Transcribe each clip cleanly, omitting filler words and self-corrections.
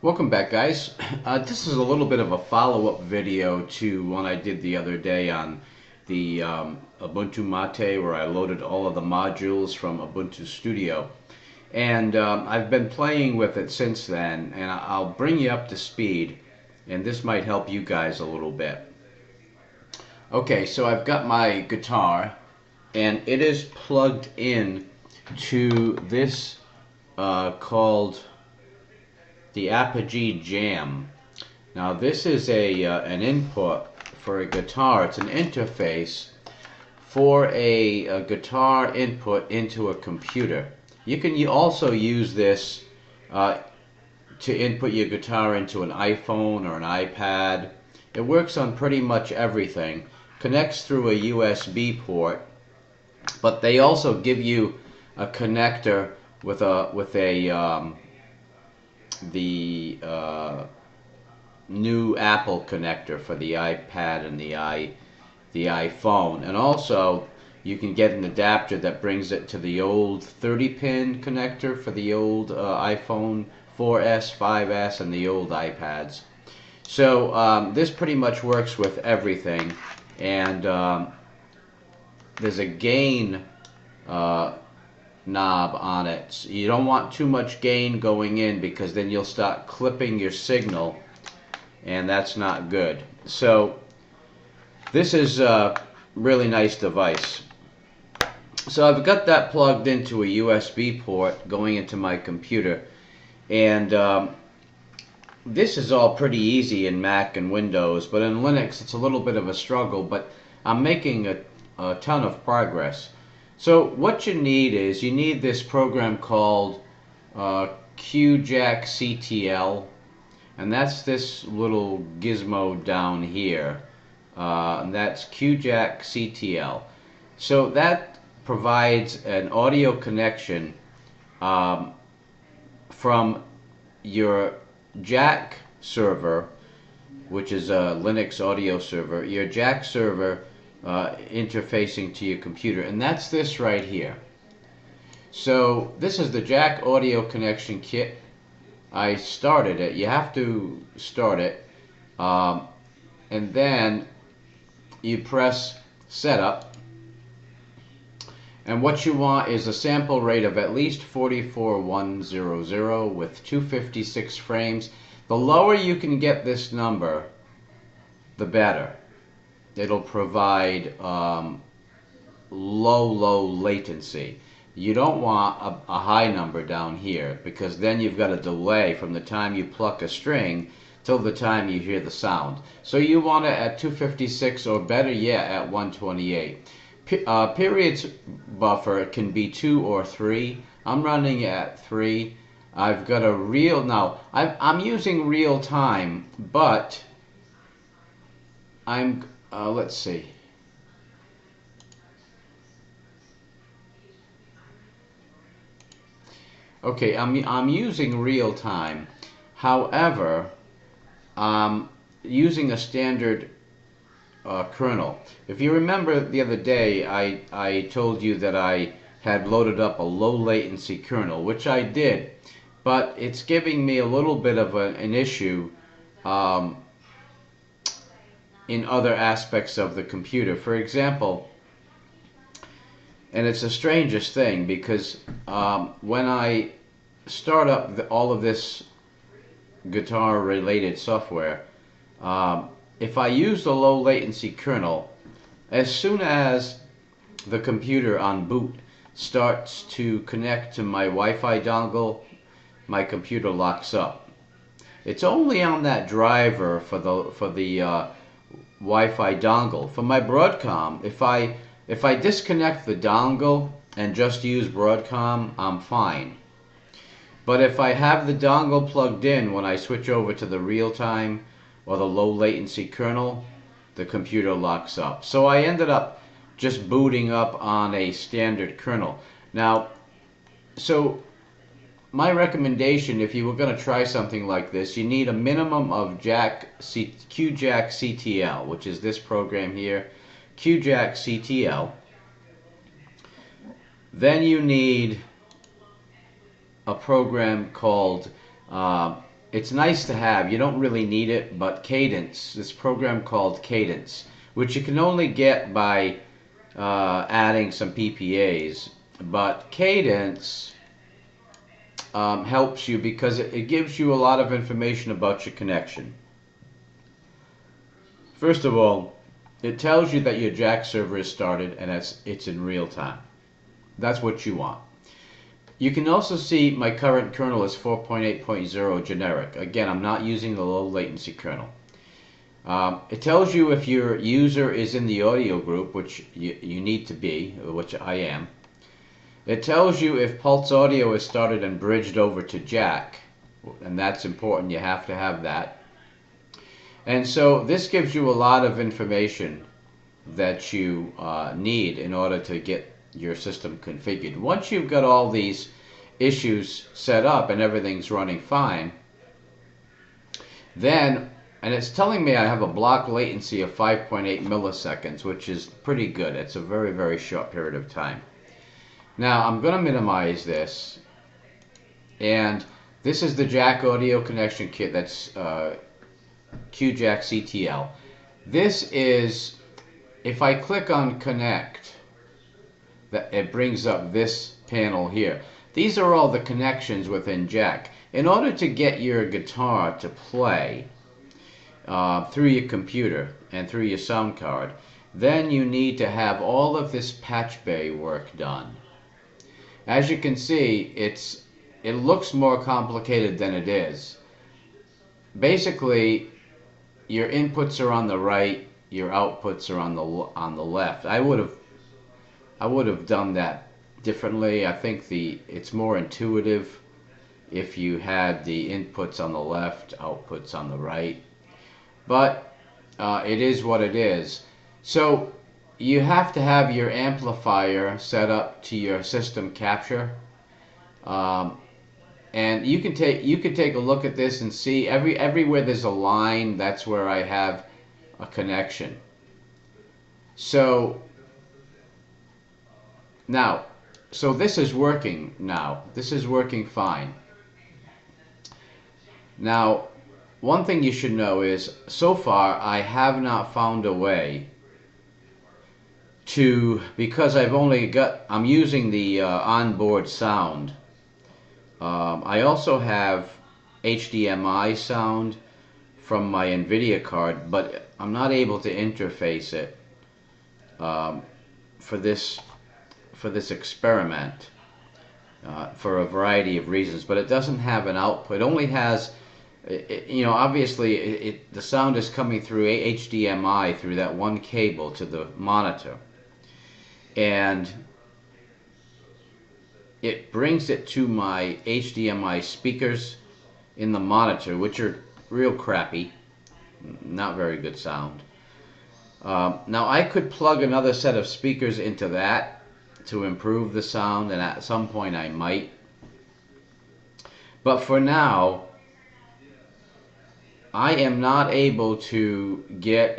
Welcome back, guys. This is a little bit of a follow-up video to one I did the other day on the Ubuntu Mate, where I loaded all of the modules from UbuntuStudio. And I've been playing with it since then, and I'll bring you up to speed, and this might help you guys a little bit. Okay, so I've got my guitar, and it is plugged in to this called the Apogee Jam. Now this is an input for a guitar. It's an interface for a guitar input into a computer. You can also use this to input your guitar into an iPhone or an iPad. It works on pretty much everything. Connects through a USB port, but they also give you a connector with the new Apple connector for the iPad and the iPhone, and also you can get an adapter that brings it to the old 30-pin connector for the old iPhone 4S, 5S, and the old iPads. So this pretty much works with everything, and there's a gain knob on it. So you don't want too much gain going in, because then you'll start clipping your signal, and that's not good. So this is a really nice device. So I've got that plugged into a USB port going into my computer, and this is all pretty easy in Mac and Windows, but in Linux it's a little bit of a struggle, but I'm making a ton of progress. So what you need is, you need this program called Qjackctl, and that's this little gizmo down here, and that's Qjackctl. So that provides an audio connection from your Jack server, which is a Linux audio server, your Jack server interfacing to your computer, and that's this right here. So this is the Jack audio connection kit. I started it. You have to start it, and then you press setup, and what you want is a sample rate of at least 44100 with 256 frames. The lower you can get this number, the better. It'll provide low latency. You don't want a high number down here, because then you've got a delay from the time you pluck a string till the time you hear the sound. So you want it at 256, or better yet at 128. Periods buffer can be 2 or 3. I'm running at 3. I've got a real, now I'm using real time, but I'm let's see. Okay, I'm using real time. However, I'm using a standard kernel. If you remember the other day, I told you that I had loaded up a low latency kernel, which I did, but it's giving me a little bit of an issue in other aspects of the computer. For example, and it's the strangest thing, because when I start up all of this guitar related software, if I use the low latency kernel, as soon as the computer on boot starts to connect to my Wi-Fi dongle, my computer locks up. It's only on that driver for the Wi-Fi dongle. For my Broadcom, if I disconnect the dongle and just use Broadcom, I'm fine. But if I have the dongle plugged in when I switch over to the real-time or the low latency kernel, the computer locks up. So I ended up just booting up on a standard kernel. Now, so my recommendation, if you were going to try something like this, you need a minimum of Qjackctl, which is this program here, Qjackctl. Then you need a program called it's nice to have. You don't really need it, but Cadence, this program called Cadence, which you can only get by adding some PPAs, but Cadence helps you because it gives you a lot of information about your connection. First of all, it tells you that your Jack server is started and it's in real time. That's what you want. You can also see my current kernel is 4.8.0 generic. Again, I'm not using the low latency kernel. It tells you if your user is in the audio group, which you need to be, which I am. It tells you if Pulse Audio is started and bridged over to Jack, and that's important, you have to have that. And so this gives you a lot of information that you need in order to get your system configured. Once you've got all these issues set up and everything's running fine, then, and it's telling me I have a block latency of 5.8 milliseconds, which is pretty good. It's a very, very short period of time. Now I'm going to minimize this, and this is the Jack audio connection kit. That's Qjackctl. This is, if I click on connect, that it brings up this panel here. These are all the connections within Jack. In order to get your guitar to play through your computer and through your sound card, then you need to have all of this patch bay work done. As you can see, it looks more complicated than it is. Basically, your inputs are on the right, your outputs are on the left. I would have done that differently. I think it's more intuitive if you had the inputs on the left, outputs on the right. But it is what it is. So you have to have your amplifier set up to your system capture, and you can take a look at this and see everywhere there's a line, that's where I have a connection. So now, so this is working now. This is working fine. Now, one thing you should know is, so far I have not found a way to, because I'm using the onboard sound. I also have HDMI sound from my NVIDIA card, but I'm not able to interface it for this experiment for a variety of reasons. But it doesn't have an output. It only has, obviously the sound is coming through HDMI through that one cable to the monitor, and it brings it to my HDMI speakers in the monitor, which are real crappy, not very good sound. Now I could plug another set of speakers into that to improve the sound, and at some point I might. But for now, I am not able to get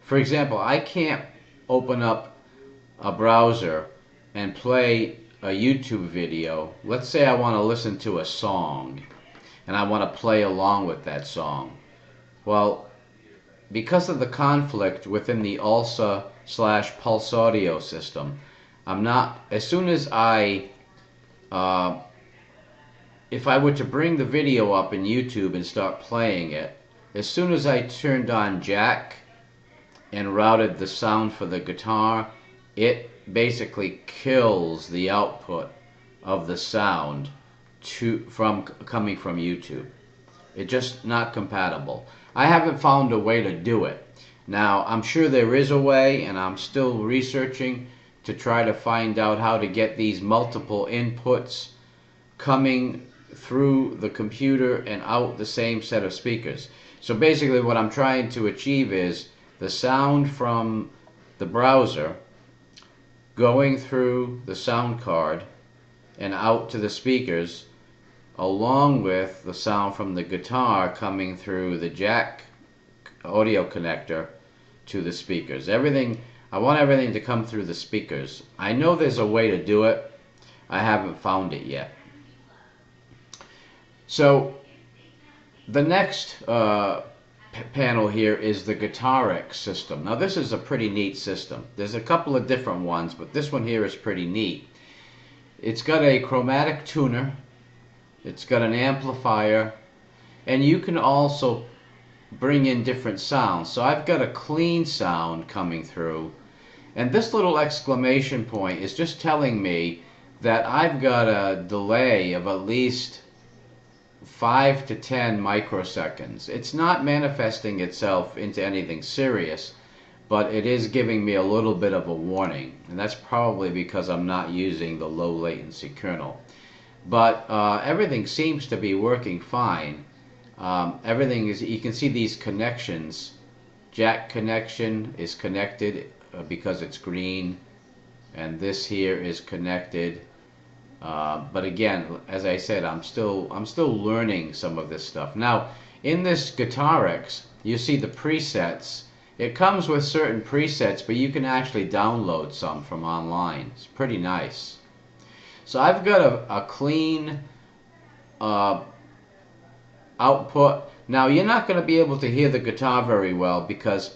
for example, I can't open up a browser and play a YouTube video. Let's say I want to listen to a song and I want to play along with that song. Well, because of the conflict within the ALSA/Pulse Audio system, I'm not, as soon as if I were to bring the video up in YouTube and start playing it, as soon as I turned on Jack and routed the sound for the guitar, it basically kills the output of the sound coming from YouTube. It's just not compatible. I haven't found a way to do it. Now, I'm sure there is a way, and I'm still researching to try to find out how to get these multiple inputs coming through the computer and out the same set of speakers. So basically what I'm trying to achieve is the sound from the browser going through the sound card and out to the speakers, along with the sound from the guitar coming through the Jack audio connector to the speakers. I want everything to come through the speakers. I know there's a way to do it. I haven't found it yet. So The next panel here is the Guitarix system. Now this is a pretty neat system. There's a couple of different ones, but this one here is pretty neat. It's got a chromatic tuner, it's got an amplifier, and you can also bring in different sounds. So I've got a clean sound coming through, and this little exclamation point is just telling me that I've got a delay of at least 5 to 10 microseconds. It's not manifesting itself into anything serious, but it is giving me a little bit of a warning, and that's probably because I'm not using the low latency kernel. But everything seems to be working fine. Everything is, you can see these connections. Jack connection is connected because it's green, and this here is connected. But again, as I said, I'm still learning some of this stuff. Now, in this Guitarix, you see the presets. It comes with certain presets, but you can actually download some from online. It's pretty nice. So I've got a clean output. Now, you're not going to be able to hear the guitar very well because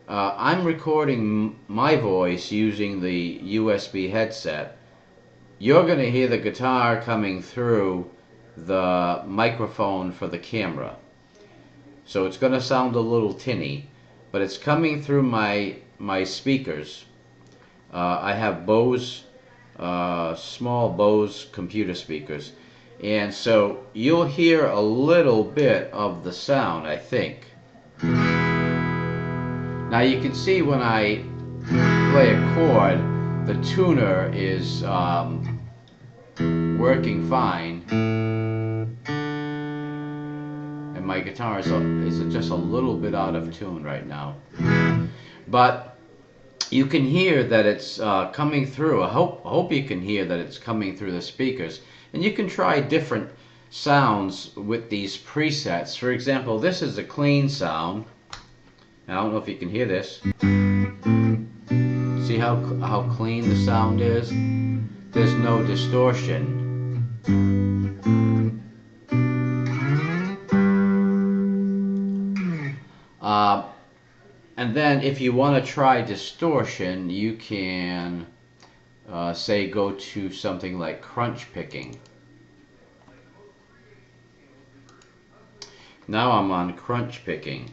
I'm recording my voice using the USB headset. You're going to hear the guitar coming through the microphone for the camera. So it's going to sound a little tinny, but it's coming through my speakers. I have Bose, small Bose computer speakers. And so you'll hear a little bit of the sound, I think. Now you can see when I play a chord, the tuner is working fine, and my guitar is just a little bit out of tune right now. But you can hear that it's coming through. I hope you can hear that it's coming through the speakers. And you can try different sounds with these presets. For example, this is a clean sound. I don't know if you can hear this. See how clean the sound is? There's no distortion. And then if you want to try distortion, you can say go to something like crunch picking. Now I'm on crunch picking.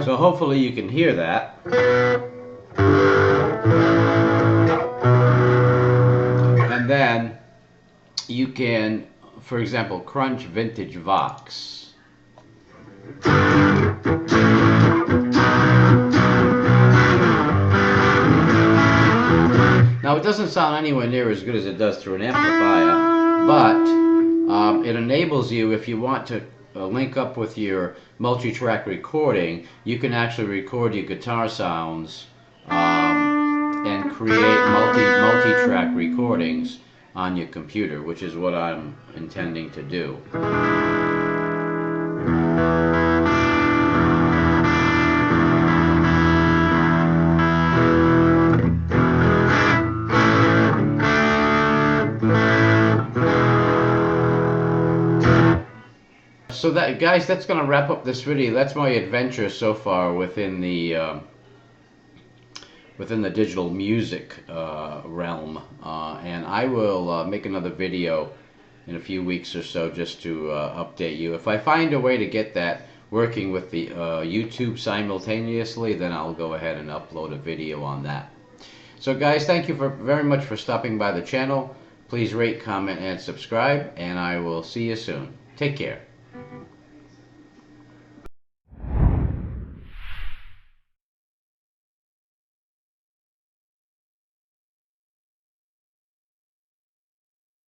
So hopefully you can hear that. And then you can, for example, crunch vintage Vox. Now it doesn't sound anywhere near as good as it does through an amplifier, but it enables you, if you want to link up with your multi-track recording, you can actually record your guitar sounds and create multi-track recordings on your computer, which is what I'm intending to do. So that, guys, that's going to wrap up this video. That's my adventure so far within the digital music realm, and I will make another video in a few weeks or so just to update you. If I find a way to get that working with the YouTube simultaneously, then I'll go ahead and upload a video on that. So guys, thank you very much for stopping by the channel. Please rate, comment, and subscribe, and I will see you soon. Take care.